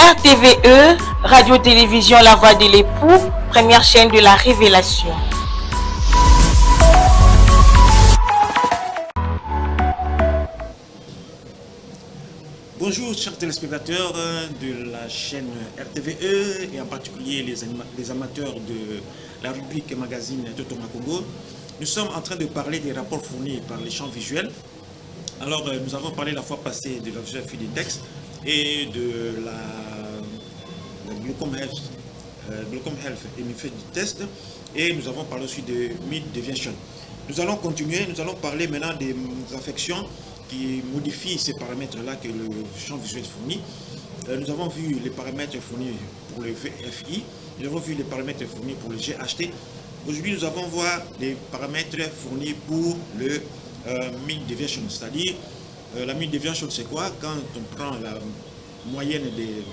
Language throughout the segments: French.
RTVE, Radio-Télévision La Voix de l'époux, première chaîne de la révélation. Bonjour chers téléspectateurs de la chaîne RTVE et en particulier les amateurs de la rubrique magazine Totoma Congo. Nous sommes en train de parler des rapports fournis par les champs visuels. Alors nous avons parlé la fois passée de la visuographie des textes et de la Glaucom Health et l'effet du test, et nous avons parlé aussi de Mean Deviation. Nous allons continuer, nous allons parler maintenant des affections qui modifient ces paramètres-là que le champ visuel fournit. Nous avons vu les paramètres fournis pour le VFI, nous avons vu les paramètres fournis pour le GHT. Aujourd'hui, nous allons voir les paramètres fournis pour le Mean Deviation, c'est-à-dire la Mean Deviation, c'est quoi? Quand on prend la moyenne des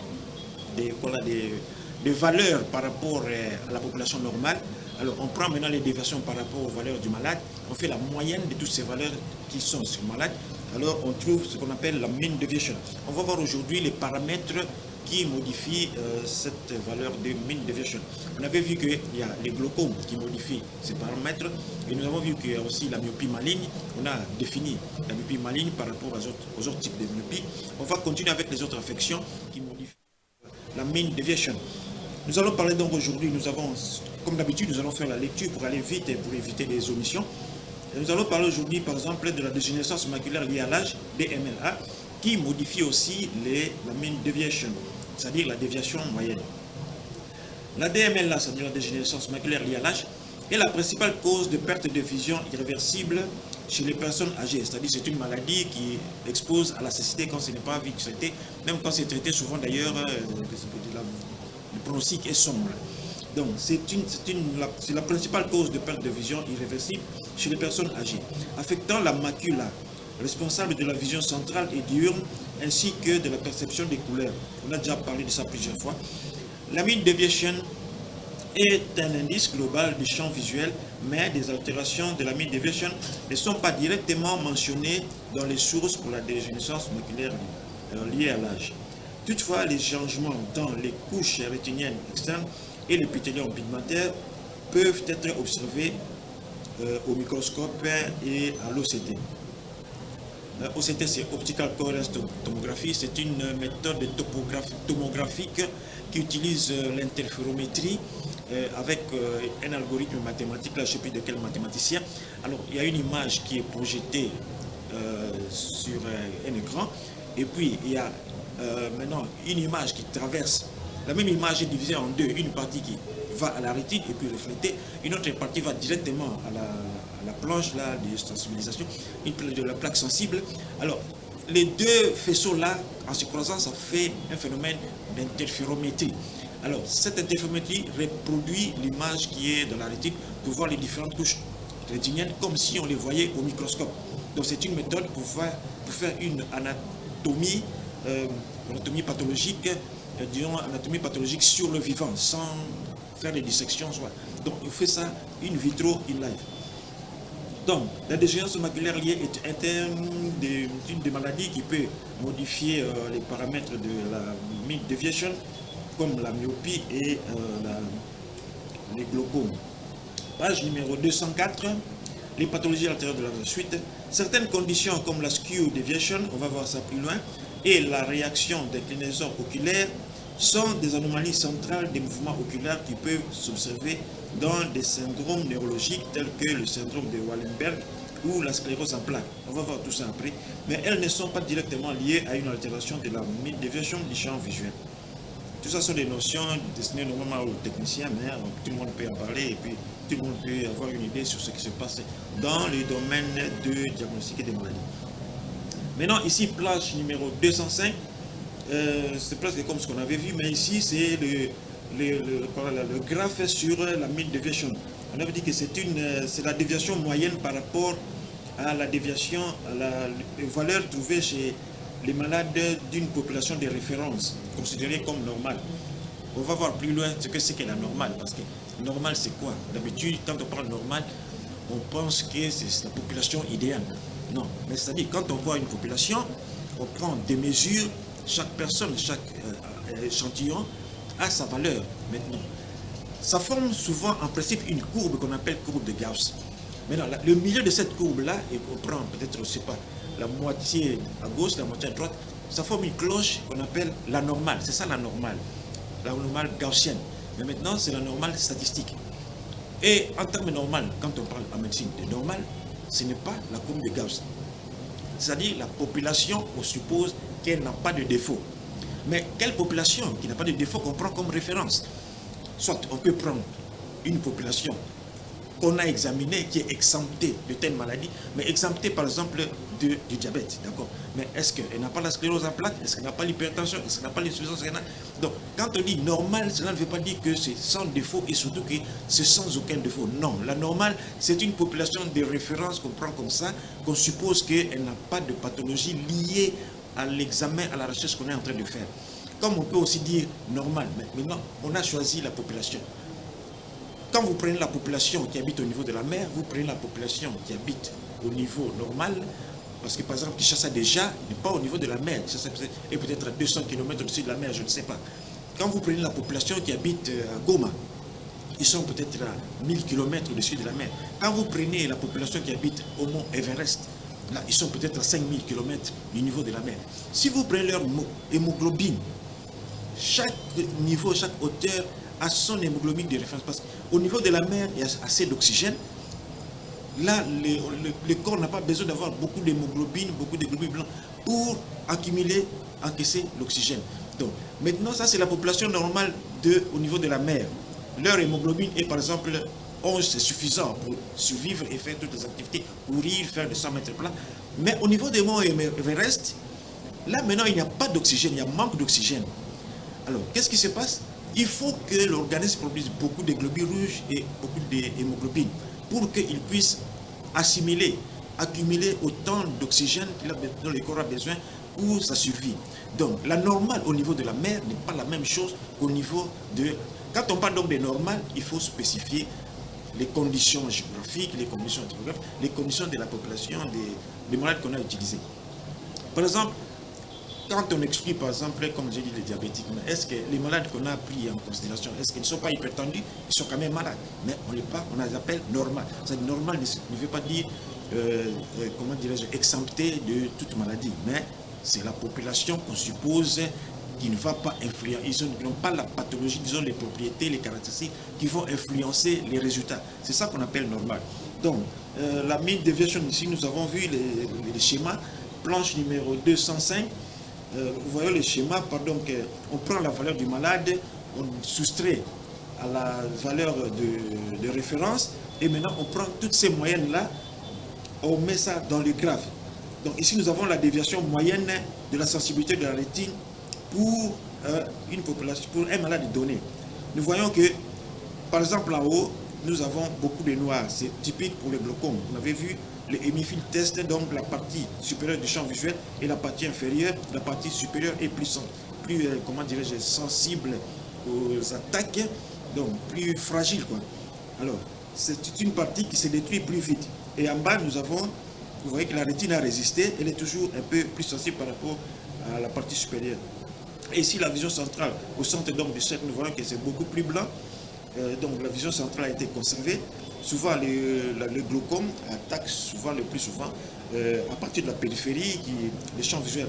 valeurs par rapport à la population normale. Alors on prend maintenant les déviations par rapport aux valeurs du malade, on fait la moyenne de toutes ces valeurs qui sont sur le malade, alors on trouve ce qu'on appelle la mean deviation. On va voir aujourd'hui les paramètres qui modifient cette valeur de mean deviation. On avait vu qu'il y a les glaucomes qui modifient ces paramètres, et nous avons vu qu'il y a aussi la myopie maligne. On a défini la myopie maligne par rapport aux autres types de myopie. On va continuer avec les autres affections qui modifient la mean deviation. Nous allons parler donc aujourd'hui, comme d'habitude, nous allons faire la lecture pour aller vite et pour éviter les omissions. Et nous allons parler aujourd'hui, par exemple, de la dégénérescence maculaire liée à l'âge, DMLA, qui modifie aussi la mean deviation, c'est-à-dire la déviation moyenne. La DMLA, c'est-à-dire la dégénérescence maculaire liée à l'âge, est la principale cause de perte de vision irréversible chez les personnes âgées. C'est-à-dire c'est une maladie qui expose à la cécité quand ce n'est pas vite traité, même quand c'est traité, souvent d'ailleurs, le pronostic est sombre. Donc, c'est la principale cause de perte de vision irréversible chez les personnes âgées, affectant la macula, responsable de la vision centrale et diurne, ainsi que de la perception des couleurs. On a déjà parlé de ça plusieurs fois. La mean deviation est un indice global du champ visuel, mais des altérations de la mean deviation ne sont pas directement mentionnées dans les sources pour la dégénérescence maculaire liée à l'âge. Toutefois, les changements dans les couches rétiniennes externes et l'épithélium pigmentaire peuvent être observés au microscope et à l'OCT. OCT, c'est Optical Coherence Tomography. C'est une méthode tomographique qui utilise l'interférométrie avec un algorithme mathématique, là je ne sais plus de quel mathématicien. Alors, il y a une image qui est projetée sur un écran, et puis il y a maintenant une image qui traverse. La même image est divisée en deux, une partie qui va à la rétine et puis reflétée, une autre partie va directement à la planche là, de sensibilisation, de la plaque sensible. Alors, les deux faisceaux-là, en se croisant, ça fait un phénomène d'interférométrie. Alors, cette interférométrie reproduit l'image qui est dans la rétine pour voir les différentes couches rétiniennes comme si on les voyait au microscope. Donc, c'est une méthode pour faire une anatomie pathologique, disons anatomie pathologique sur le vivant, sans faire des dissections. Donc, on fait ça in vitro, in live. Donc, la dégénérescence maculaire liée est une des maladies qui peut modifier les paramètres de la mean deviation, comme la myopie et les glaucomes. Page numéro 204, les pathologies altérées de la suite. Certaines conditions comme la skew deviation, on va voir ça plus loin, et la réaction d'inclinaison oculaire sont des anomalies centrales des mouvements oculaires qui peuvent s'observer dans des syndromes neurologiques tels que le syndrome de Wallenberg ou la sclérose en plaques. On va voir tout ça après, mais elles ne sont pas directement liées à une altération de la mean deviation du champ visuel. Tout ça sont des notions destinées normalement aux techniciens, mais tout le monde peut en parler et puis tout le monde peut avoir une idée sur ce qui se passe dans le domaine de diagnostic et des maladies. Maintenant, ici, page numéro 205, c'est presque comme ce qu'on avait vu, mais ici, c'est le graphe sur la mean deviation. On avait dit que c'est la déviation moyenne par rapport à la déviation, à la valeur trouvée chez les malades d'une population de référence, considérée comme normale. On va voir plus loin ce que c'est que la normale, parce que normale, c'est quoi? D'habitude, quand on parle normal, on pense que c'est la population idéale. Non, mais c'est-à-dire, quand on voit une population, on prend des mesures, chaque personne, échantillon a sa valeur maintenant. Ça forme souvent en principe une courbe qu'on appelle courbe de Gauss. Maintenant, le milieu de cette courbe-là, et on prend peut-être, je ne sais pas, la moitié à gauche, la moitié à droite, ça forme une cloche qu'on appelle la normale. C'est ça la normale gaussienne. Mais maintenant, c'est la normale statistique. Et en termes normal, quand on parle en médecine de normal, ce n'est pas la courbe de Gauss. C'est-à-dire la population, on suppose qu'elle n'a pas de défaut. Mais quelle population qui n'a pas de défaut qu'on prend comme référence? Soit on peut prendre une population qu'on a examinée, qui est exemptée de telle maladie, mais exemptée par exemple du diabète, d'accord? Mais est-ce qu'elle n'a pas la sclérose en plaques? Est-ce qu'elle n'a pas l'hypertension? Est-ce qu'elle n'a pas l'insuffisance rénale? Donc, quand on dit normal, cela ne veut pas dire que c'est sans défaut et surtout que c'est sans aucun défaut. Non, la normale, c'est une population de référence qu'on prend comme ça, qu'on suppose qu'elle n'a pas de pathologie liée à l'examen, à la recherche qu'on est en train de faire. Comme on peut aussi dire normal, mais maintenant, on a choisi la population. Quand vous prenez la population qui habite au niveau de la mer, vous prenez la population qui habite au niveau normal, parce que par exemple, Kinshasa déjà n'est pas au niveau de la mer, et peut-être à 200 km au-dessus de la mer, je ne sais pas. Quand vous prenez la population qui habite à Goma, ils sont peut-être à 1000 km au-dessus de la mer. Quand vous prenez la population qui habite au mont Everest, là, ils sont peut-être à 5000 km du niveau de la mer. Si vous prenez leur hémoglobine, chaque niveau, chaque hauteur a son hémoglobine de référence. Parce qu'au niveau de la mer, il y a assez d'oxygène. Là, le corps n'a pas besoin d'avoir beaucoup d'hémoglobine, beaucoup de globules blancs pour accumuler, encaisser l'oxygène. Donc, maintenant, ça, c'est la population normale au niveau de la mer. Leur hémoglobine est, par exemple, 11, c'est suffisant pour survivre et faire toutes les activités, courir, faire des 100 mètres plats. Mais au niveau des monts Everest, là, maintenant, il n'y a pas d'oxygène, il y a manque d'oxygène. Alors, qu'est-ce qui se passe? Il faut que l'organisme produise beaucoup de globules rouges et beaucoup d'hémoglobine pour qu'il puisse assimiler, accumuler autant d'oxygène dont le corps a besoin pour sa survie. Donc, la normale au niveau de la mer n'est pas la même chose qu'au niveau de... Quand on parle donc de normale, il faut spécifier les conditions géographiques, les conditions topographiques, les conditions de la population des malades qu'on a utilisés. Par exemple, quand on exclut, par exemple, comme j'ai dit, les diabétiques, est-ce que les malades qu'on a pris en considération, est-ce qu'ils ne sont pas hypertendus? Ils sont quand même malades, mais on les appelle normal. C'est normal ne veut pas dire, comment dirais-je, exempté de toute maladie, mais c'est la population qu'on suppose qui ne va pas influencer, ils n'ont pas la pathologie, disons les propriétés, les caractéristiques qui vont influencer les résultats. C'est ça qu'on appelle normal. Donc, la mean deviation ici, nous avons vu les schémas, planche numéro 205. Vous voyez le schéma, pardon, on prend la valeur du malade, on soustrait à la valeur de référence, et maintenant on prend toutes ces moyennes-là, on met ça dans le graphe. Donc ici nous avons la déviation moyenne de la sensibilité de la rétine pour une population, pour un malade donné. Nous voyons que, par exemple là haut, nous avons beaucoup de noirs, c'est typique pour le glaucome. Vous avez vu le hémiphile test, donc la partie supérieure du champ visuel et la partie inférieure, la partie supérieure est plus comment dirais-je, sensible aux attaques, donc plus fragile, quoi. Alors, c'est une partie qui se détruit plus vite. Et en bas, nous avons, vous voyez que la rétine a résisté, elle est toujours un peu plus sensible par rapport à la partie supérieure. Et ici, la vision centrale, au centre donc du cercle, nous voyons que c'est beaucoup plus blanc. Donc la vision centrale a été conservée. Souvent le glaucome attaque le plus souvent à partir de la périphérie, le champ visuel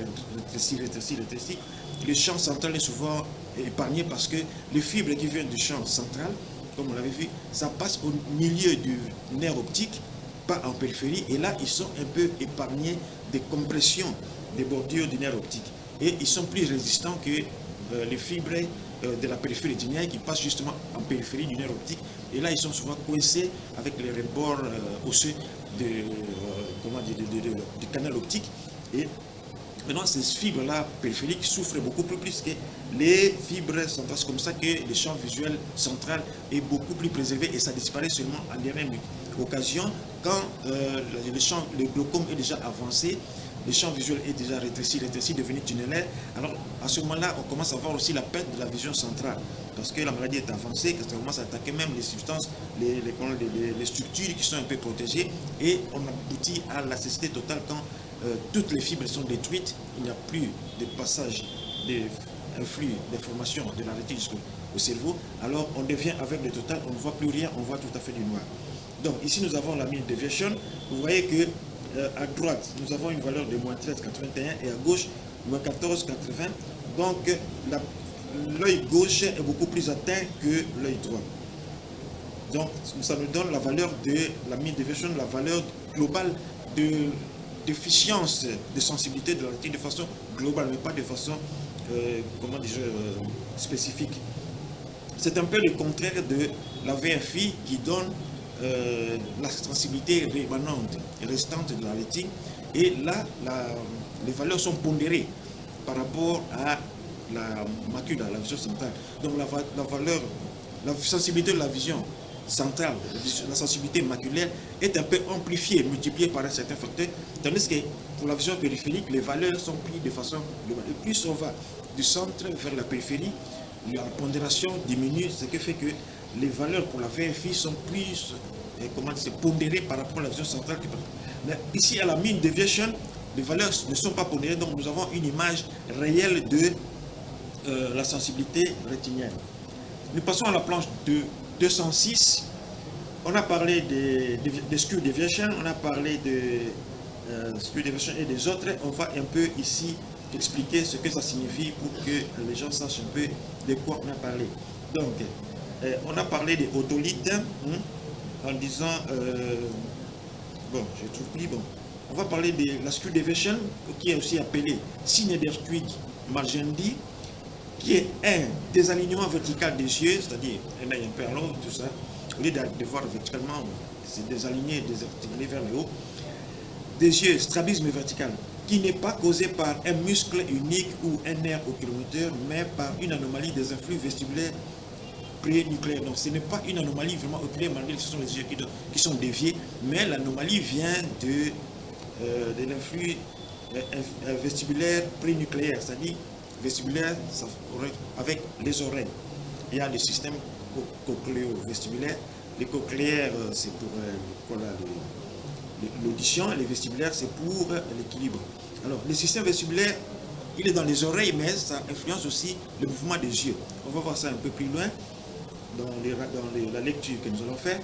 rétrécit. Le champ central est souvent épargné parce que les fibres qui viennent du champ central, comme on l'avait vu, ça passe au milieu du nerf optique, pas en périphérie, et là ils sont un peu épargnés des compressions des bordures du nerf optique. Et ils sont plus résistants que les fibres de la périphérie rétinienne qui passent justement en périphérie du nerf optique. Et là, ils sont souvent coincés avec les rebords osseux du canal optique. Et maintenant, ces fibres-là périphériques souffrent beaucoup plus que les fibres centrales. C'est comme ça que le champ visuel central est beaucoup plus préservé et ça disparaît seulement en dernière occasion quand le glaucome est déjà avancé. Le champ visuel est déjà rétréci, devenu tunnelaire. Alors, à ce moment-là, on commence à voir aussi la perte de la vision centrale. Parce que la maladie est avancée, que ça commence à attaquer même les substances, les structures qui sont un peu protégées. Et on aboutit à la cécité totale quand toutes les fibres sont détruites. Il n'y a plus de passage un flux d'informations de la rétine jusqu'au cerveau, alors on devient avec le total, on ne voit plus rien, on voit tout à fait du noir. Donc ici nous avons la mean deviation. Vous voyez que à droite nous avons une valeur de moins 13,81 et à gauche moins 14,80. Donc l'œil gauche est beaucoup plus atteint que l'œil droit. Donc ça nous donne la valeur de la mean deviation, la valeur globale de déficience de sensibilité de la rétine de façon globale, mais pas de façon comment dire, spécifique. C'est un peu le contraire de la VFI qui donne la sensibilité rémanente restante de la rétine, et là les valeurs sont pondérées par rapport à la macula, la vision centrale. Donc la sensibilité de la vision centrale, la sensibilité maculaire est un peu amplifiée, multipliée par un certain facteur, tandis que pour la vision périphérique, les valeurs sont prises de façon globale. Et plus on va du centre vers la périphérie, la pondération diminue, ce qui fait que les valeurs pour la VFI sont plus pondérées par rapport à la vision centrale. Mais ici, à la mean deviation, les valeurs ne sont pas pondérées, donc nous avons une image réelle de la sensibilité rétinienne. Nous passons à la planche de 206. On a parlé des skew deviation, on a parlé de skew deviation et des autres. On va un peu ici expliquer ce que ça signifie pour que les gens sachent un peu de quoi on a parlé. Donc, on a parlé des otolithes en disant, bon, je trouve plus bon. On va parler de la skew deviation, qui est aussi appelée Synederquid Margendi, qui est un désalignement vertical des yeux, c'est-à-dire un œil un peu à l'autre, tout ça. Au lieu de voir verticalement, c'est désaligné, désarticulé vers le haut. Des yeux, strabisme vertical, qui n'est pas causé par un muscle unique ou un nerf oculomoteur, mais par une anomalie des influx vestibulaires prénucléaires. Donc ce n'est pas une anomalie vraiment oculaire, malgré que ce sont les yeux qui sont déviés, mais l'anomalie vient de l'influx vestibulaire prénucléaire, c'est-à-dire vestibulaire avec les oreilles. Il y a le système cochléo-vestibulaire. Les cochléaires, c'est pour l'audition, et les vestibulaires, c'est pour l'équilibre. Alors, le système vestibulaire, il est dans les oreilles, mais ça influence aussi le mouvement des yeux. On va voir ça un peu plus loin dans la lecture que nous allons faire.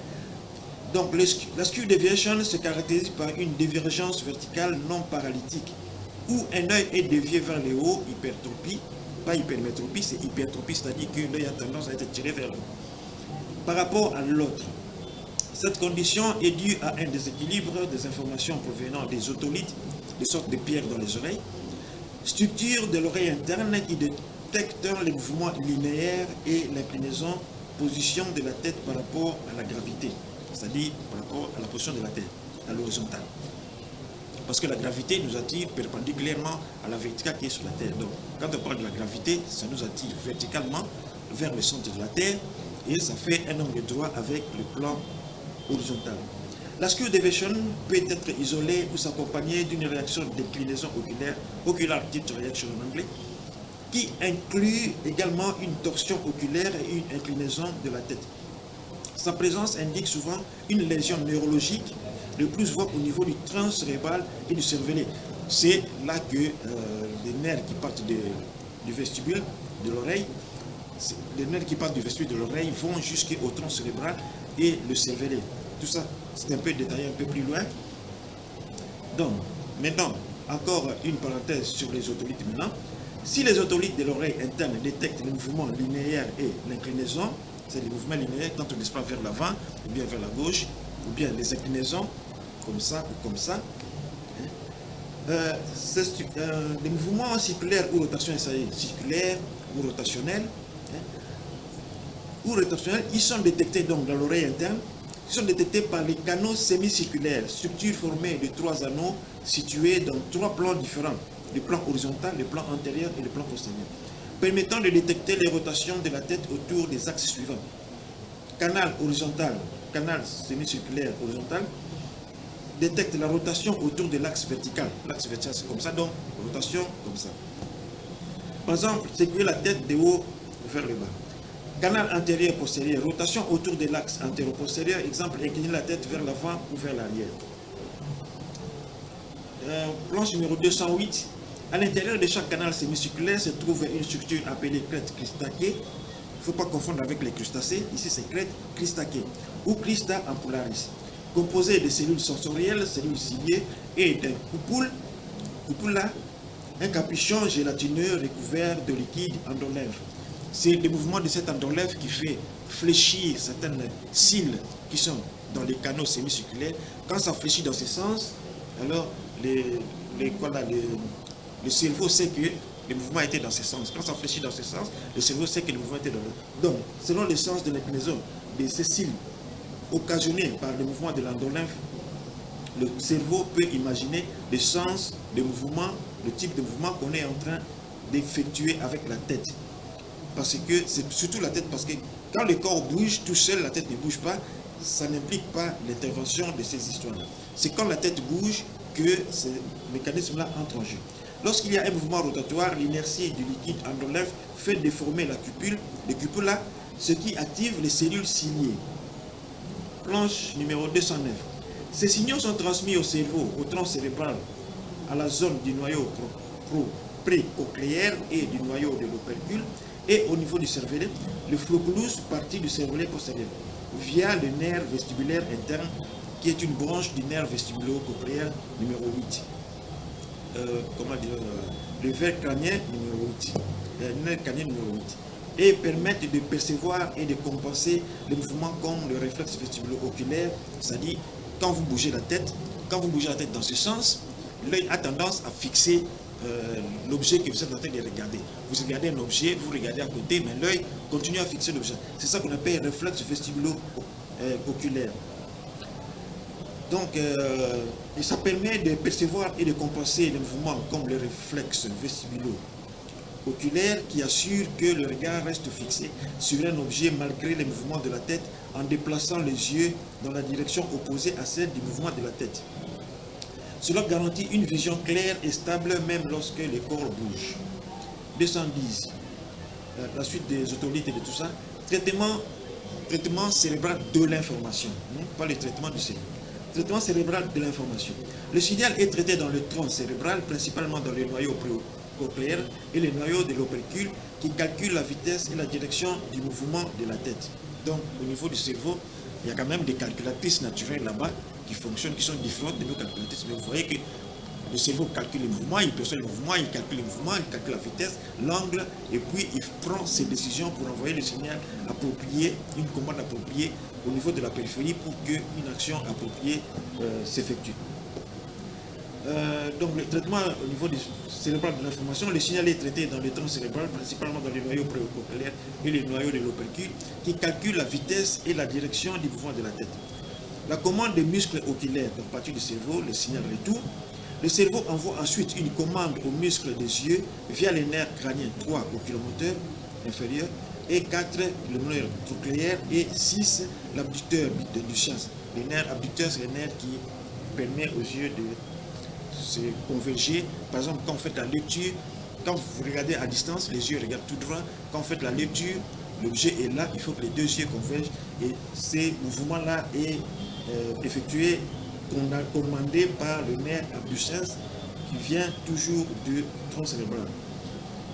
Donc, la skew deviation se caractérise par une divergence verticale non paralytique, où un œil est dévié vers le haut, hypertropie, pas hypermétropie, c'est hypertropie, c'est-à-dire que l'œil a tendance à être tiré vers le haut, par rapport à l'autre. Cette condition est due à un déséquilibre des informations provenant des otolithes, des sortes de pierres dans les oreilles, structure de l'oreille interne qui détecte les mouvements linéaires et l'inclinaison, position de la tête par rapport à la gravité, c'est-à-dire par rapport à la position de la tête, à l'horizontale. Parce que la gravité nous attire perpendiculairement à la verticale qui est sur la Terre. Donc, quand on parle de la gravité, ça nous attire verticalement vers le centre de la Terre et ça fait un angle droit avec le plan horizontal. La skew deviation peut être isolée ou s'accompagner d'une réaction d'inclinaison oculaire, ocular tilt reaction en anglais, qui inclut également une torsion oculaire et une inclinaison de la tête. Sa présence indique souvent une lésion neurologique, le plus souvent au niveau du tronc cérébral et du cervelet. C'est là que les nerfs qui partent du vestibule de l'oreille, les nerfs qui partent du vestibule de l'oreille vont jusqu'au tronc cérébral et le cervelet. Tout ça, c'est un peu détaillé un peu plus loin. Donc, maintenant, encore une parenthèse sur les otolithes maintenant. Si les otolithes de l'oreille interne détectent le mouvement linéaire et l'inclinaison, c'est les mouvements linéaires quand on descend vers l'avant, ou bien vers la gauche, ou bien les inclinaisons, comme ça ou comme ça. Les mouvements circulaires ou rotation circulaire ou rotationnels, ils sont détectés donc dans l'oreille interne. Ils sont détectés par les canaux sémicirculaires, structure formée de 3 anneaux situés dans 3 plans différents, le plan horizontal, le plan antérieur et le plan postérieur, permettant de détecter les rotations de la tête autour des axes suivants. Canal horizontal, canal sémicirculaire horizontal, détecte la rotation autour de l'axe vertical. L'axe vertical, c'est comme ça, donc rotation comme ça. Par exemple, secouer la tête de haut vers le bas. Canal antérieur-postérieur, rotation autour de l'axe antéro-postérieur, exemple, incliner la tête vers l'avant ou vers l'arrière. Planche numéro 208, À l'intérieur de chaque canal sémicirculaire se trouve une structure appelée crête cristacée. Il ne faut pas confondre avec les crustacés. Ici, c'est crête cristacée ou crista ampullaris, composée de cellules sensorielles, cellules ciliées et d'un cupula, un capuchon gélatineux recouvert de liquide endolèvre. C'est le mouvement de cet endolèvre qui fait fléchir certaines cils qui sont dans les canaux sémicirculaires. Quand ça fléchit dans ce sens, alors le cerveau sait que le mouvement était dans ce sens. Quand ça fléchit dans ce sens, le cerveau sait que le mouvement était dans le... Donc, selon le sens de l'inclinaison de ces cils occasionnés par le mouvement de l'endolèvre, le cerveau peut imaginer le sens de mouvement, le type de mouvement qu'on est en train d'effectuer avec la tête. Parce que c'est surtout la tête, parce que quand le corps bouge tout seul, la tête ne bouge pas, ça n'implique pas l'intervention de ces histoires-là. C'est quand la tête bouge que ce mécanisme-là entre en jeu. Lorsqu'il y a un mouvement rotatoire, l'inertie du liquide endolèvre fait déformer la cupula, ce qui active les cellules ciliées. Planche numéro 209. Ces signaux sont transmis au cerveau, au tronc cérébral, à la zone du noyau précochléaire et du noyau de l'opercule, et au niveau du cervelet, le flocculus, partie du cervelet postérieur, via le nerf vestibulaire interne, qui est une branche du nerf vestibulo-cochléaire numéro 8. Le verre crânien numéro 8. Le nerf crânien numéro 8. Et permettent de percevoir et de compenser les mouvements comme le réflexe vestibulo-oculaire, c'est-à-dire quand vous bougez la tête dans ce sens, l'œil a tendance à fixer l'objet que vous êtes en train de regarder. Vous regardez un objet, vous regardez à côté, mais l'œil continue à fixer l'objet. C'est ça qu'on appelle réflexe vestibulo-oculaire. Donc, et ça permet de percevoir et de compenser les mouvements comme le réflexe vestibulo-oculaire qui assure que le regard reste fixé sur un objet malgré les mouvements de la tête en déplaçant les yeux dans la direction opposée à celle du mouvement de la tête. Cela garantit une vision claire et stable même lorsque le corps bouge. 210. La suite des otolithes et de tout ça. Traitement cérébral de l'information, pas le traitement du cerveau. Traitement cérébral de l'information. Le signal est traité dans le tronc cérébral, principalement dans le noyau précochléaire et le noyau de l'opercule qui calcule la vitesse et la direction du mouvement de la tête. Donc, au niveau du cerveau, il y a quand même des calculatrices naturelles là-bas qui fonctionnent, qui sont différentes de nos calculatrices. Mais vous voyez que le cerveau calcule les mouvements, il perçoit les mouvements, il calcule les mouvements, il calcule la vitesse, l'angle, et puis il prend ses décisions pour envoyer le signal approprié, une commande appropriée au niveau de la périphérie pour qu'une action appropriée s'effectue. Donc le traitement au niveau du cérébral de l'information, le signal est traité dans le tronc cérébral, principalement dans les noyaux précochléaires et les noyaux de l'opercule, qui calculent la vitesse et la direction du mouvement de la tête. La commande des muscles oculaires, donc à partir du cerveau, le signal retour. Le cerveau envoie ensuite une commande aux muscles des yeux via les nerfs crâniens 3 oculomoteurs inférieurs et 4 le nerf cochléaire et 6 l'abducteur du sens. Les nerfs abducteurs, c'est les nerfs qui permettent aux yeux de se converger. Par exemple, quand vous faites la lecture, quand vous regardez à distance, les yeux regardent tout droit. Quand vous faites la lecture, l'objet est là, il faut que les deux yeux convergent et ces mouvements-là est effectué, commandé par le nerf abducens qui vient toujours du tronc cérébral.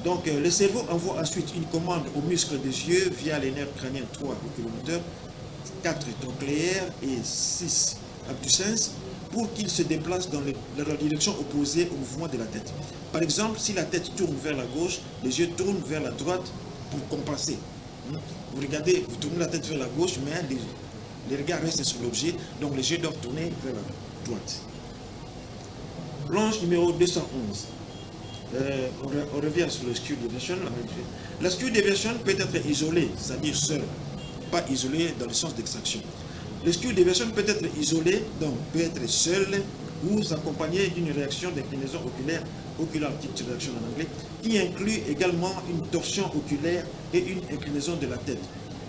Donc le cerveau envoie ensuite une commande aux muscles des yeux via les nerfs crâniens 3 oculomoteurs, 4 trochléaires et 6 abducens pour qu'ils se déplacent dans la direction opposée au mouvement de la tête. Par exemple, si la tête tourne vers la gauche, les yeux tournent vers la droite pour compenser. Vous regardez, vous tournez la tête vers la gauche, mais les regards restent sur l'objet, donc les yeux doivent tourner vers la droite. Planche numéro 211. On revient sur le skew deviation. La skew deviation peut être isolée, c'est-à-dire seule, pas isolée dans le sens d'extraction. Le skew deviation peut être isolé, donc peut être seul ou s'accompagner d'une réaction d'inclinaison oculaire, ocular tilt reaction en anglais, qui inclut également une torsion oculaire et une inclinaison de la tête.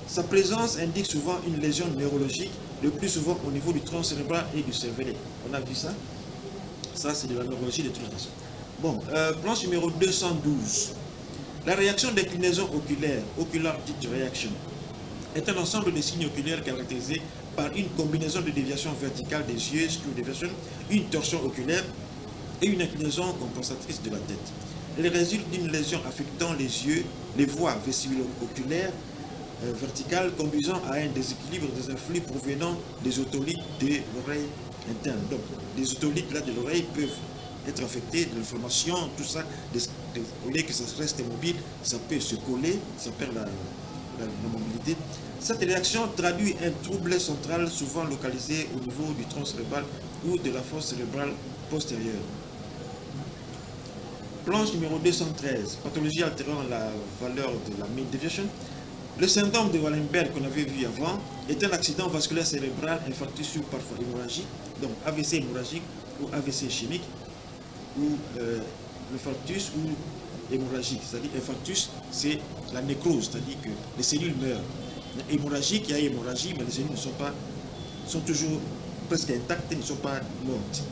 Sa présence indique souvent une lésion neurologique, le plus souvent au niveau du tronc cérébral et du cervelet. On a vu ça? Ça, c'est de la neurologie de toute façon. Bon, planche numéro 212. La réaction d'inclinaison oculaire, ocular tilt reaction, est un ensemble de signes oculaires caractérisés par une combinaison de déviation verticale des yeux, skew deviation, une torsion oculaire et une inclinaison compensatrice de la tête. Elle résulte d'une lésion affectant les yeux, les voies vestibulo-oculaires verticales, conduisant à un déséquilibre des influx provenant des otolithes de l'oreille interne. Donc, les otolithes là, de l'oreille peuvent être affectés de l'inflammation, tout ça, au lieu que ça reste mobile, ça peut se coller, ça perd la mobilité. Cette réaction traduit un trouble central souvent localisé au niveau du tronc cérébral ou de la fosse cérébrale postérieure. Planche numéro 213, pathologie altérant la valeur de la mean deviation. Le syndrome de Wallenberg qu'on avait vu avant est un accident vasculaire cérébral, infarctus ou parfois hémorragique, donc AVC hémorragique ou AVC ischémique, ou l'infarctus ou hémorragique. C'est-à-dire infarctus, c'est la nécrose, c'est-à-dire que les cellules meurent. Hémorragique, il y a hémorragie, mais les cellules sont toujours presque intactes et ne sont pas mortes.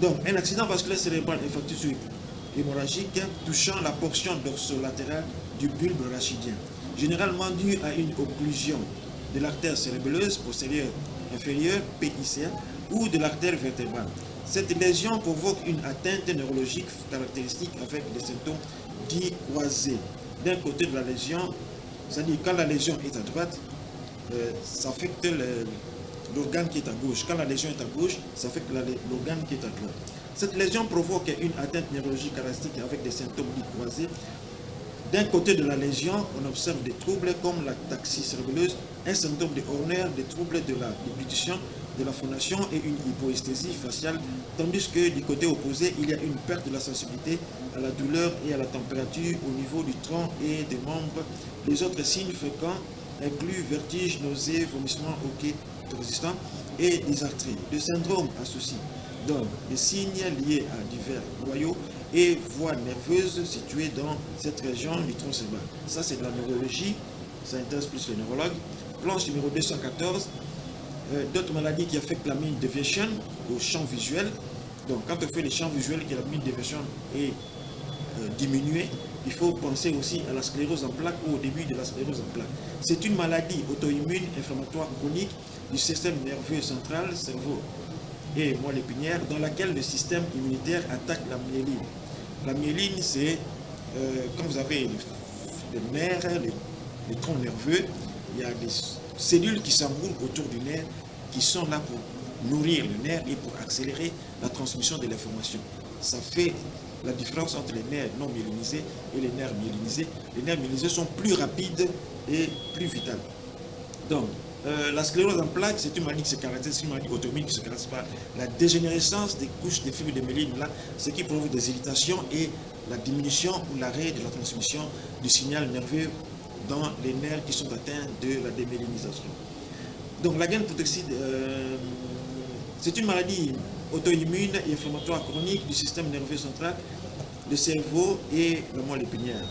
Donc, un accident vasculaire cérébral, infarctus ou hémorragique touchant la portion dorsolatérale du bulbe rachidien, généralement dû à une occlusion de l'artère cérébelleuse postérieure inférieure, PICA, ou de l'artère vertébrale. Cette lésion provoque une atteinte neurologique caractéristique avec des symptômes dits croisés. D'un côté de la lésion, c'est-à-dire quand la lésion est à droite, ça affecte l'organe qui est à gauche. Quand la lésion est à gauche, ça affecte l'organe qui est à droite. Cette lésion provoque une atteinte neurologique caractéristique avec des symptômes dits croisés. D'un côté de la lésion, on observe des troubles comme l'ataxie cérébelleuse, un syndrome de Horner, des troubles de la déglutition, de la phonation et une hypoesthésie faciale, tandis que du côté opposé, il y a une perte de la sensibilité à la douleur et à la température au niveau du tronc et des membres. Les autres signes fréquents incluent vertige, nausées, vomissements, hoquets résistants et des artères. Le syndrome associe donc des signes liés à divers noyaux et voies nerveuses situées dans cette région du tronc cérébral. Ça, c'est de la neurologie, ça intéresse plus les neurologues. Planche numéro 214, d'autres maladies qui affectent la mean deviation au champ visuel. Donc, quand on fait les champs visuels, que la mean deviation est diminuée, il faut penser aussi à la sclérose en plaques ou au début de la sclérose en plaques. C'est une maladie auto-immune inflammatoire chronique du système nerveux central, cerveau et moelle épinière, dans laquelle le système immunitaire attaque la myéline. La myéline, c'est quand vous avez les nerfs, les troncs nerveux, il y a des cellules qui s'enroulent autour du nerf, qui sont là pour nourrir le nerf et pour accélérer la transmission de l'information. Ça fait la différence entre les nerfs non myélinisés et les nerfs myélinisés. Les nerfs myélinisés sont plus rapides et plus vitales. Donc, la sclérose en plaques, c'est une maladie qui se caractérise, une maladie auto-immune qui se caractérise par la dégénérescence des couches des fibres de myéline, là, ce qui provoque des irritations et la diminution ou l'arrêt de la transmission du signal nerveux dans les nerfs qui sont atteints de la démyélinisation. Donc, la gaine protoxide, c'est une maladie auto-immune et inflammatoire chronique du système nerveux central, le cerveau et le moelle épinière.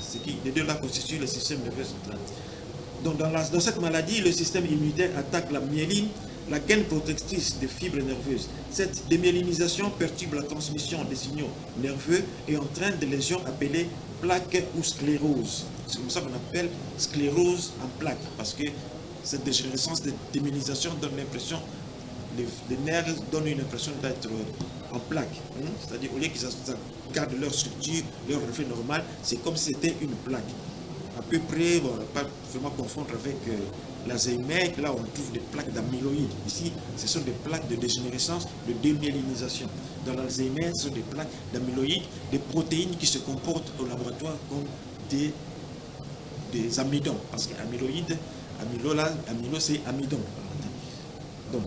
Les deux là constituent le système nerveux central. Donc, dans cette maladie, le système immunitaire attaque la myéline, la gaine protectrice des fibres nerveuses. Cette démyélinisation perturbe la transmission des signaux nerveux et entraîne des lésions appelées plaques ou sclérose. C'est comme ça qu'on appelle sclérose en plaques, parce que cette dégénérescence de démyélinisation donne l'impression, les nerfs donnent une impression d'être en plaques. C'est-à-dire, au lieu qu'ils gardent leur structure, leur reflet normal, c'est comme si c'était une plaque. À peu près, bon, pas vraiment confondre avec l'Alzheimer, là on trouve des plaques d'amyloïdes. Ici, ce sont des plaques de dégénérescence, de démyélinisation. Dans l'Alzheimer, ce sont des plaques d'amyloïdes, des protéines qui se comportent au laboratoire comme des amidons. Parce qu'amyloïde, amylo c'est amidon. Donc,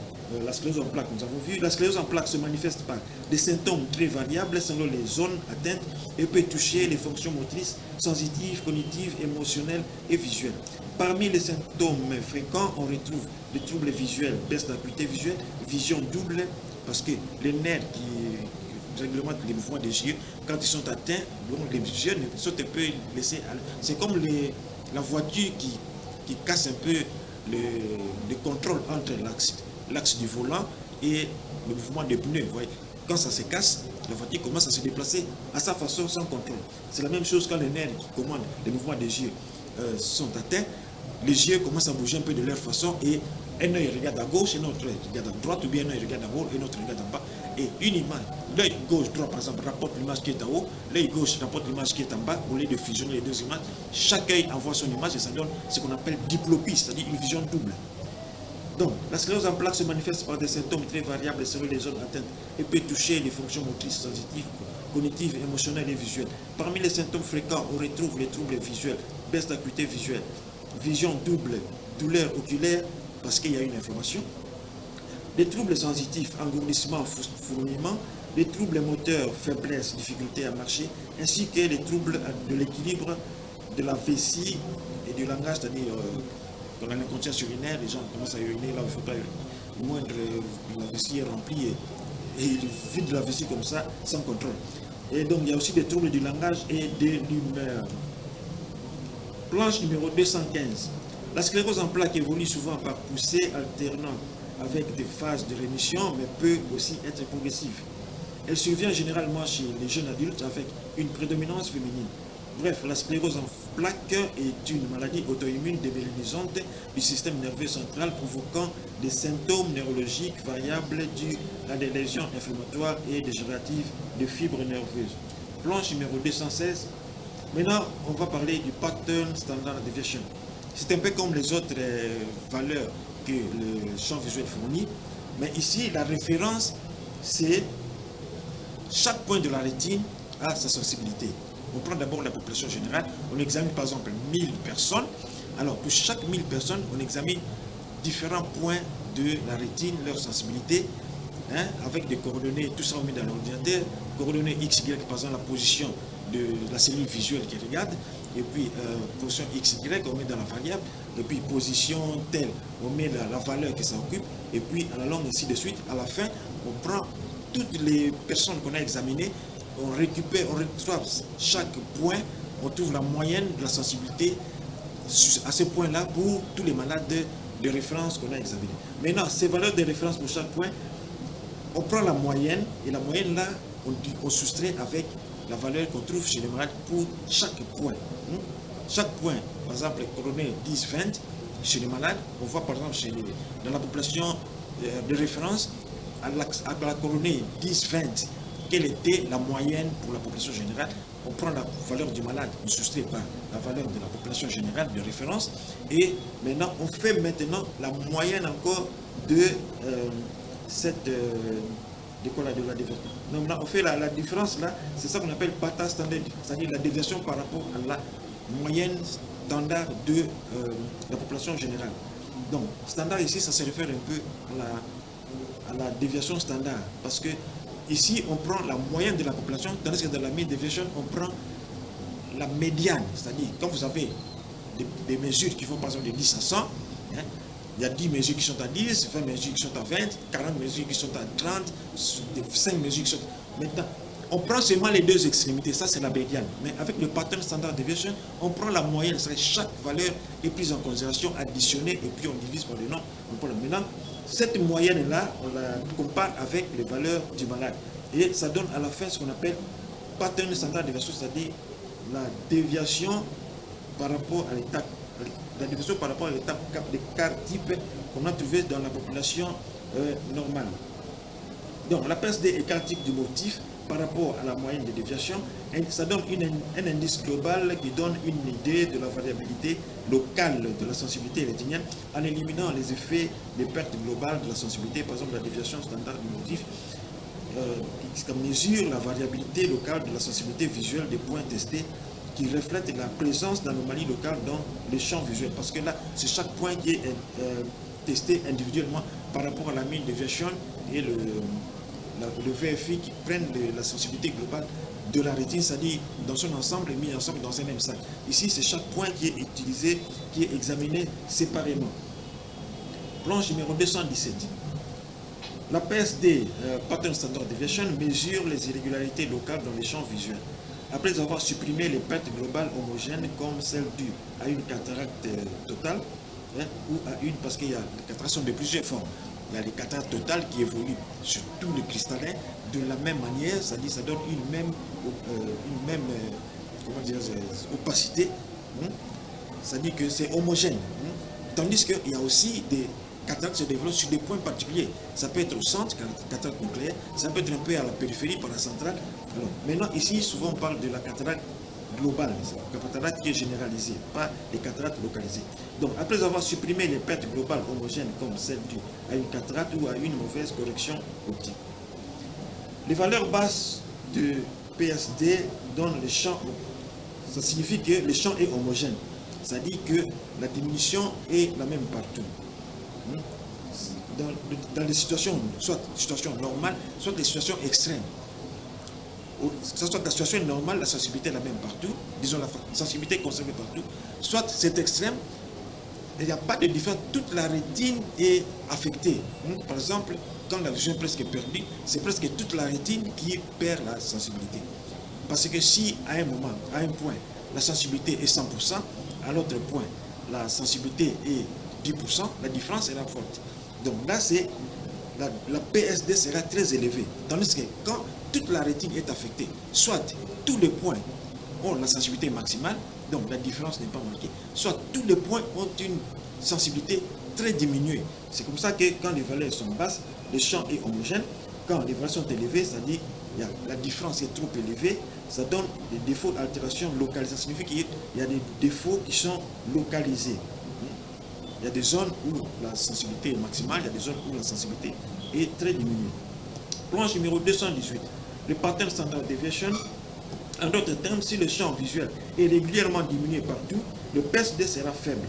la sclérose en plaques, nous avons vu, la sclérose en plaques se manifeste par des symptômes très variables selon les zones atteintes et peut toucher les fonctions motrices, sensitives, cognitives, émotionnelles et visuelles. Parmi les symptômes fréquents, on retrouve des troubles visuels, baisse d'acuité visuelle, vision double, parce que les nerfs qui réglementent les mouvements des yeux, quand ils sont atteints, les yeux ne sont un peu laissés. C'est comme la voiture qui casse un peu le contrôle entre l'axe du volant et le mouvement des pneus. Vous voyez, quand ça se casse, la voiture commence à se déplacer à sa façon sans contrôle. C'est la même chose quand les nerfs qui commandent les mouvements des yeux sont atteints. Les yeux commencent à bouger un peu de leur façon et un œil regarde à gauche, un autre regarde à droite, ou bien un œil regarde à haut et un autre regarde en bas. et une image. L'œil gauche-droit, par exemple, rapporte l'image qui est en haut, l'œil gauche rapporte l'image qui est en bas. Au lieu de fusionner les deux images, chaque œil envoie son image et ça donne ce qu'on appelle diplopie, c'est-à-dire une vision double. Donc, la sclérose en plaques se manifeste par des symptômes très variables selon les zones atteintes et peut toucher les fonctions motrices, sensitives, cognitives, émotionnelles et visuelles. Parmi les symptômes fréquents, on retrouve les troubles visuels, baisse d'acuité visuelle, vision double, douleur oculaire parce qu'il y a une inflammation, des troubles sensitifs, engourdissement, fourmillement, des troubles moteurs, faiblesse, difficulté à marcher, ainsi que les troubles de l'équilibre, de la vessie et du langage, c'est-à-dire quand on a l'incontinence urinaire, les gens commencent à uriner là où il ne faut pas uriner. Au moindre, la vessie est remplie et ils vident la vessie comme ça, sans contrôle. Et donc il y a aussi des troubles du langage et de l'humeur. Planche numéro 215. La sclérose en plaques évolue souvent par poussée alternante avec des phases de rémission, mais peut aussi être progressive. Elle survient généralement chez les jeunes adultes avec une prédominance féminine. Bref, la sclérose en plaques est une maladie auto-immune débilitisante du système nerveux central provoquant des symptômes neurologiques variables dus à des lésions inflammatoires et dégénératives de fibres nerveuses. Planche numéro 216. Maintenant, on va parler du pattern standard deviation. C'est un peu comme les autres valeurs que le champ visuel fournit, mais ici, la référence, c'est chaque point de la rétine a sa sensibilité. On prend d'abord la population générale, on examine par exemple 1000 personnes. Alors pour chaque 1000 personnes, on examine différents points de la rétine, leur sensibilité, avec des coordonnées, tout ça on met dans l'ordinateur, coordonnées X, Y, par exemple la position de la cellule visuelle qui regarde, et puis position X, Y, on met dans la variable, et puis position telle, on met la valeur que ça occupe, et puis à la longue, ainsi de suite. À la fin, on prend toutes les personnes qu'on a examinées, on récupère, on retrouve chaque point, on trouve la moyenne de la sensibilité à ce point-là pour tous les malades de référence qu'on a examinés. Maintenant, ces valeurs de référence pour chaque point, on prend la moyenne, et la moyenne là, on soustrait avec la valeur qu'on trouve chez les malades pour chaque point. Chaque point, par exemple, les coordonnées 10-20, chez les malades, on voit par exemple dans la population de référence, à la coordonnée 10-20, quelle était la moyenne pour la population générale. On prend la valeur du malade, on soustrait par la valeur de la population générale de référence, et maintenant on fait la moyenne encore de cette de la déviation. Donc là, on fait la différence là, c'est ça qu'on appelle pattern standard, c'est-à-dire la déviation par rapport à la moyenne standard de la population générale. Donc standard ici, ça se réfère un peu à la déviation standard, parce que ici, on prend la moyenne de la population, tandis que dans la mean deviation, on prend la médiane. C'est-à-dire, quand vous avez des mesures qui vont par exemple de 10 à 100, il y a 10 mesures qui sont à 10, 20 mesures qui sont à 20, 40 mesures qui sont à 30, 5 mesures qui sont... Maintenant, on prend seulement les deux extrémités, ça c'est la médiane. Mais avec le pattern standard deviation, on prend la moyenne, c'est-à-dire chaque valeur est prise en considération, additionnée, et puis on divise par le nombre. Maintenant, cette moyenne-là, on la compare avec les valeurs du malade. Et ça donne à la fin ce qu'on appelle pattern standard deviation, c'est-à-dire la déviation par rapport à l'étape. La déviation par rapport à l'étape d'écart type qu'on a trouvé dans la population normale. Donc la PSD écart type du motif par rapport à la moyenne de déviation, ça donne un indice global qui donne une idée de la variabilité locale de la sensibilité rétinienne en éliminant les effets des pertes globales de la sensibilité, par exemple la déviation standard du motif, qui mesure la variabilité locale de la sensibilité visuelle des points testés qui reflète la présence d'anomalies locales dans les champs visuels. Parce que là, c'est chaque point qui est testé individuellement par rapport à la mean deviation et le VFI qui prennent la sensibilité globale de la rétine, c'est-à-dire dans son ensemble et mis ensemble dans un même sac. Ici, c'est chaque point qui est utilisé, qui est examiné séparément. Planche numéro 217. La PSD, Pattern Standard Deviation, mesure les irrégularités locales dans les champs visuels. Après avoir supprimé les pertes globales homogènes comme celles dues à une cataracte totale, ou à une, parce qu'il y a les cataractes sont de plusieurs formes. Il y a les cataractes totales qui évoluent sur tout le cristallin de la même manière, c'est-à-dire ça donne une même opacité, c'est-à-dire que c'est homogène. Tandis qu'il y a aussi cataracte se développe sur des points particuliers. Ça peut être au centre, cataracte nucléaire, ça peut être un peu à la périphérie, paracentrale. Alors, maintenant, ici, souvent, on parle de la cataracte globale, la cataracte qui est généralisée, pas les cataractes localisées. Donc, après avoir supprimé les pertes globales homogènes comme celles dues à une cataracte ou à une mauvaise correction optique, les valeurs basses de PSD donnent le champ. Ça signifie que le champ est homogène. Ça dit que la diminution est la même partout. Dans les situations, soit situations normales, soit des situations extrêmes. Que ce soit la situation normale, la sensibilité est la même partout, disons la sensibilité est conservée partout, soit c'est extrême, il n'y a pas de différence, toute la rétine est affectée. Par exemple, quand la vision est presque perdue, c'est presque toute la rétine qui perd la sensibilité. Parce que si à un moment, à un point, la sensibilité est 100%, à l'autre point, la sensibilité est 10%, la différence sera forte. Donc là, la PSD sera très élevée. Tandis que quand toute la rétine est affectée, soit tous les points ont la sensibilité maximale, donc la différence n'est pas marquée, soit tous les points ont une sensibilité très diminuée. C'est comme ça que quand les valeurs sont basses, le champ est homogène. Quand les valeurs sont élevées, ça dit que la différence est trop élevée, ça donne des défauts d'altération localisée. Ça signifie qu'il y a des défauts qui sont localisés. Il y a des zones où la sensibilité est maximale, il y a des zones où la sensibilité est très diminuée. Planche numéro 218. Le pattern standard deviation. En d'autres termes, si le champ visuel est régulièrement diminué partout, le PSD sera faible.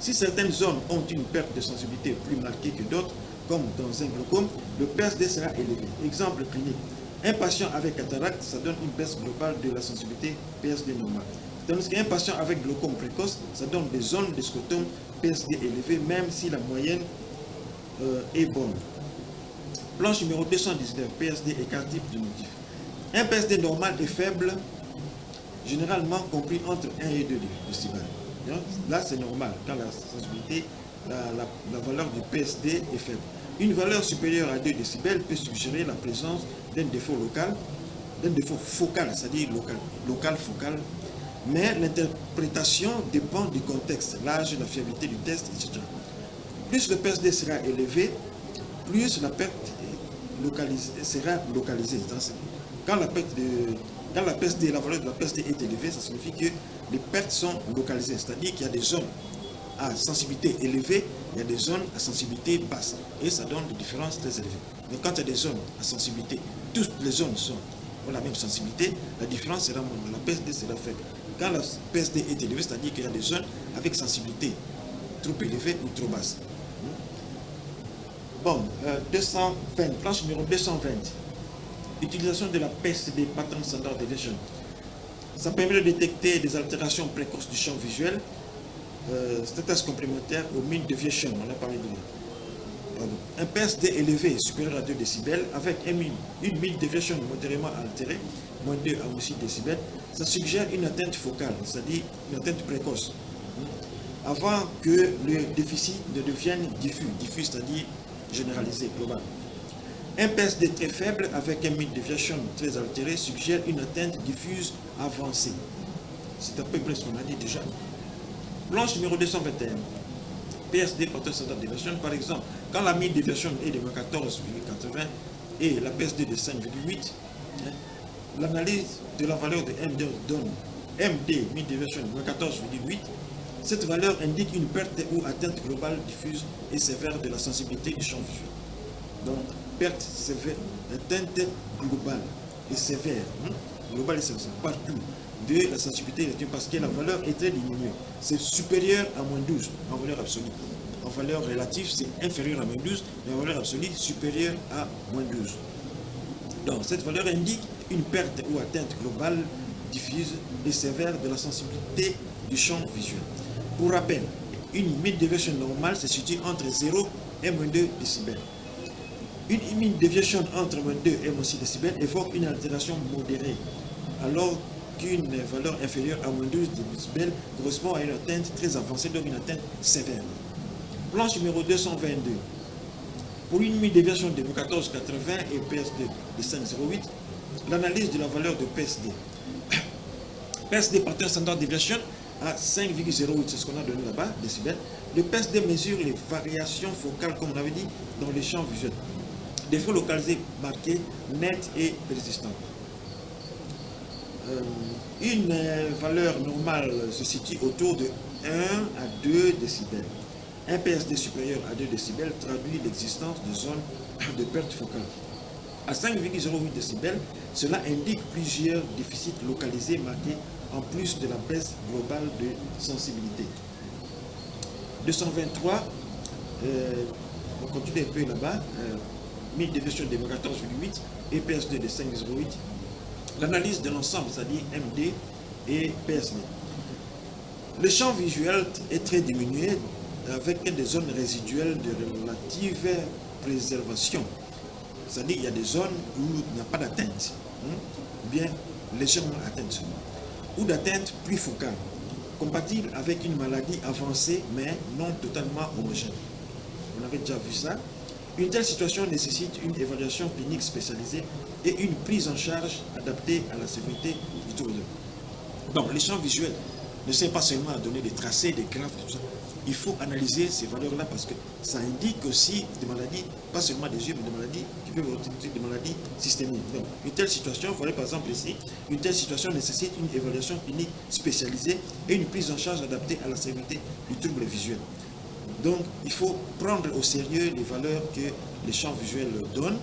Si certaines zones ont une perte de sensibilité plus marquée que d'autres, comme dans un glaucome, le PSD sera élevé. Exemple clinique. Un patient avec cataracte, ça donne une baisse globale de la sensibilité PSD normale. Tandis qu'un patient avec glaucome précoce, ça donne des zones de scrotum PSD élevées, même si la moyenne est bonne. Planche numéro 219, PSD écart type du motif. Un PSD normal est faible, généralement compris entre 1 et 2 décibels. Là, c'est normal, quand la sensibilité, la valeur du PSD est faible. Une valeur supérieure à 2 décibels peut suggérer la présence d'un défaut local, d'un défaut focal, c'est-à-dire local focal, mais l'interprétation dépend du contexte, l'âge, la fiabilité du test, etc. Plus le PSD sera élevé, plus la perte sera localisée. Quand la PSD, la valeur de la PSD est élevée, ça signifie que les pertes sont localisées, c'est-à-dire qu'il y a des zones à sensibilité élevée, il y a des zones à sensibilité basse, et ça donne des différences très élevées. Mais quand il y a des zones à sensibilité, toutes les zones ont la même sensibilité, la différence sera moindre, la PSD sera faible. Quand la PSD est élevée, c'est-à-dire qu'il y a des zones avec sensibilité trop élevée ou trop basse. Bon, 220, planche numéro 220. Utilisation de la PSD, pattern standard deviation. Ça permet de détecter des altérations précoces du champ visuel. C'est un test complémentaire au mean deviation, on a parlé de un PSD élevé supérieur à 2 décibels avec une mean deviation modérément altérée, moins 2 à 6 décibels, ça suggère une atteinte focale, c'est-à-dire une atteinte précoce, avant que le déficit ne devienne diffus, c'est-à-dire généralisé, global. Un PSD très faible avec un mean deviation très altéré suggère une atteinte diffuse avancée. C'est à peu près ce qu'on a dit déjà. Planche numéro 221. PSD pattern standard deviation, par exemple, quand la mean deviation est de 14,80 et la PSD de 5,8, l'analyse de la valeur de MD donne MD mean deviation de 14,8. Cette valeur indique une perte ou atteinte globale diffuse et sévère de la sensibilité du champ visuel. Donc, perte sévère, atteinte globale et sévère, globale et sévère, partout, de la sensibilité parce que la valeur est très diminuée. C'est supérieur à moins 12 en valeur absolue. En valeur relative, c'est inférieur à moins 12, mais en valeur absolue, supérieur à moins 12. Donc, cette valeur indique une perte ou atteinte globale, diffuse et sévère de la sensibilité du champ visuel. Pour rappel, une mean deviation normale se situe entre 0 et moins 2 décibels. Une mean deviation entre moins 2 et moins 6 décibels évoque une altération modérée, alors qu'une valeur inférieure à moins 12 décibels correspond à une atteinte très avancée, donc une atteinte sévère. Planche numéro 222. Pour une mean deviation de 14,80 et PSD de 5,08, l'analyse de la valeur de PSD. PSD pattern standard deviation à 5,08, c'est ce qu'on a donné là-bas, décibels. Le PSD mesure les variations focales, comme on avait dit, dans les champs visuels. Défaut localisé marqué, net et persistant. Une valeur normale se situe autour de 1 à 2 décibels. Un PSD supérieur à 2 décibels traduit l'existence de zones de perte focale. À 5,08 décibels, cela indique plusieurs déficits localisés marqués en plus de la baisse globale de sensibilité. 223, on continue un peu là-bas, mid déviation de 14,8 et PSD de 5,08. L'analyse de l'ensemble, c'est-à-dire MD et PSD. Le champ visuel est très diminué avec des zones résiduelles de relative préservation. C'est-à-dire qu'il y a des zones où il n'y a pas d'atteinte, bien légèrement atteinte, ou d'atteinte plus focale, compatible avec une maladie avancée mais non totalement homogène. On avait déjà vu ça. Une telle situation nécessite une évaluation clinique spécialisée et une prise en charge adaptée à la sévérité du trouble. Donc, les champs visuels ne servent pas seulement à donner des tracés, des graphes, tout ça. Il faut analyser ces valeurs-là parce que ça indique aussi des maladies, pas seulement des yeux, mais des maladies qui peuvent être des maladies systémiques. Donc, une telle situation, vous voyez par exemple ici, une telle situation nécessite une évaluation clinique spécialisée et une prise en charge adaptée à la sévérité du trouble visuel. Donc, il faut prendre au sérieux les valeurs que les champs visuels donnent,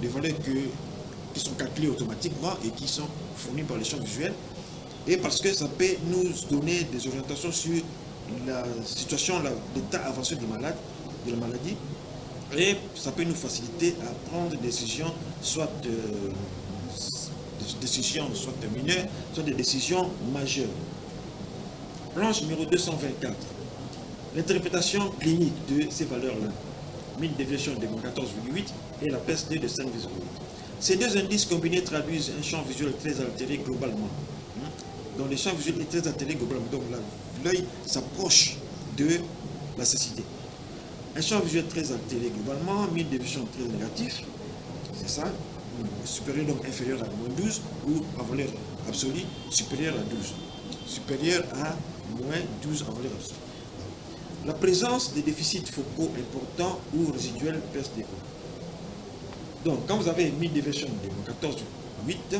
les valeurs qui sont calculées automatiquement et qui sont fournies par les champs visuels, et parce que ça peut nous donner des orientations sur la situation, l'état avancé de la maladie, et ça peut nous faciliter à prendre des décisions, soit mineures, soit des décisions majeures. Planche numéro 224. L'interprétation clinique de ces valeurs-là, mine déviation de 14,8 et la PSD de 5,8. Ces deux indices combinés traduisent un champ visuel très altéré globalement. Donc les champs visuels sont très altérés globalement. Donc l'œil s'approche de la cécité. Un champ visuel très altéré globalement, mine déviation très négatif, c'est ça, supérieur donc inférieur à moins 12 ou en valeur absolue supérieur à 12. Supérieur à moins 12 en valeur absolue. La présence des déficits focaux importants ou résiduels PSD. Donc, quand vous avez une mine déviation de 14,8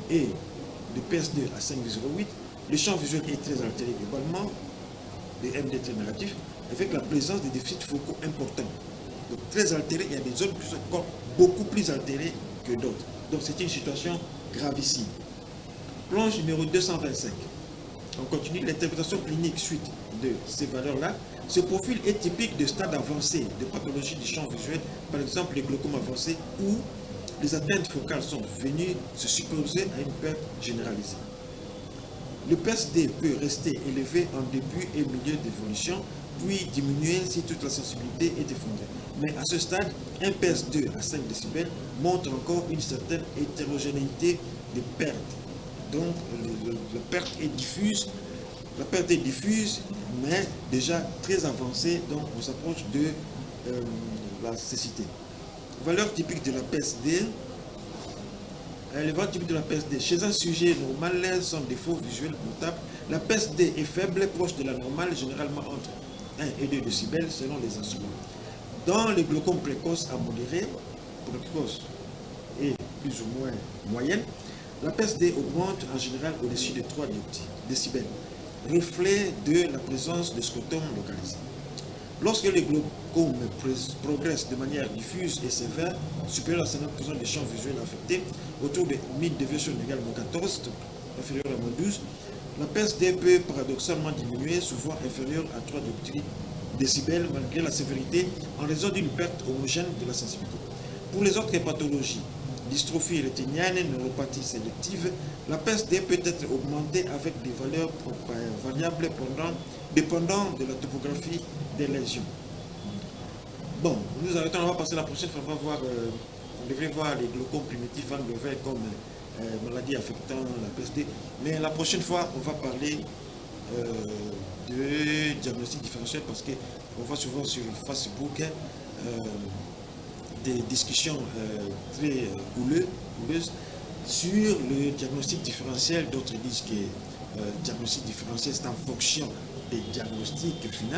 et de PSD à 5,08, le champ visuel est très altéré globalement, les MD très négatifs, avec la présence des déficits focaux importants. Donc, très altéré, il y a des zones qui sont encore beaucoup plus altérées que d'autres. Donc, c'est une situation gravissime. Planche numéro 225. On continue l'interprétation clinique suite de ces valeurs-là. Ce profil est typique de stades avancés de pathologie du champ visuel, par exemple les glaucomes avancés, où les atteintes focales sont venues se superposer à une perte généralisée. Le PSD peut rester élevé en début et milieu d'évolution, puis diminuer si toute la sensibilité est effondrée. Mais à ce stade, un PS2 à 5 décibels montre encore une certaine hétérogénéité des pertes. Donc la perte est diffuse. La perte est diffuse, mais déjà très avancée, donc on s'approche de la cécité. Valeur typique de la PSD. Les valeurs typiques de la PSD. Chez un sujet normal, sans défaut visuel notable, la PSD est faible, proche de la normale, généralement entre 1 et 2 décibels selon les instruments. Dans les glaucomes précoces à modérés, précoce et plus ou moins moyenne, la PSD augmente en général au-dessus de 3 décibels, reflet de la présence de scrotum localisé. Lorsque les glaucomes progressent de manière diffuse et sévère, supérieure à 50% des champs visuels affectés, autour de mid déviation égale moins 14, inférieur à moins 12, la PSD peut paradoxalement diminuer, souvent inférieure à 3 décibels malgré la sévérité en raison d'une perte homogène de la sensibilité. Pour les autres pathologies, dystrophie rétinienne, neuropathie sélective, la PSD peut être augmentée avec des valeurs variables dépendant de la topographie des lésions. Bon, nous arrêtons, on va passer la prochaine fois, on devrait voir les glaucomes primitifs angles comme maladie affectant la PSD, mais la prochaine fois, on va parler de diagnostic différentiel parce qu'on voit souvent sur Facebook des discussions très houleuses sur le diagnostic différentiel. D'autres disent que diagnostic différentiel, c'est en fonction des diagnostics finaux.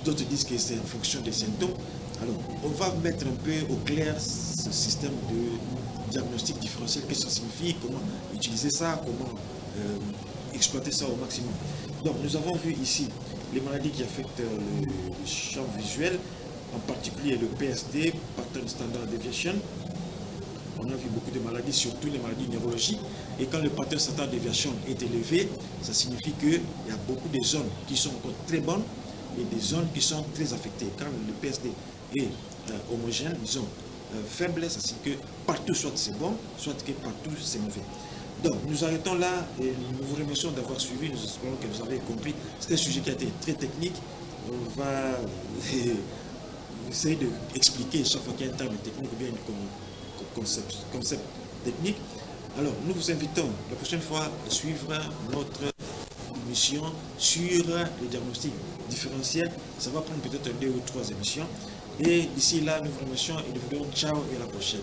D'autres disent que c'est en fonction des symptômes. Alors, on va mettre un peu au clair ce système de diagnostic différentiel, qu'est-ce que ça signifie, comment utiliser ça, comment exploiter ça au maximum. Donc, nous avons vu ici les maladies qui affectent le champ visuel, en particulier le PSD, Pattern Standard Deviation. On a vu beaucoup de maladies, surtout les maladies neurologiques. Et quand le pattern standard deviation est élevé, ça signifie qu'il y a beaucoup de zones qui sont encore très bonnes et des zones qui sont très affectées. Quand le PSD est homogène, disons faible, ça signifie que partout soit c'est bon, soit que partout c'est mauvais. Donc nous arrêtons là et nous vous remercions d'avoir suivi. Nous espérons que vous avez compris. C'est un sujet qui a été très technique. On va essayer d'expliquer chaque fois qu'il y a un terme technique ou bien un concept technique. Alors, nous vous invitons la prochaine fois à suivre notre émission sur les diagnostics différentiels. Ça va prendre peut-être 2 ou 3 émissions. Et d'ici là, nous vous remercions et nous vous disons ciao et à la prochaine.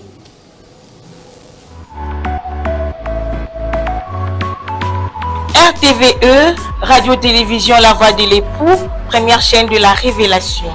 RTVE, Radio-Télévision La Voix de l'époux, première chaîne de la révélation.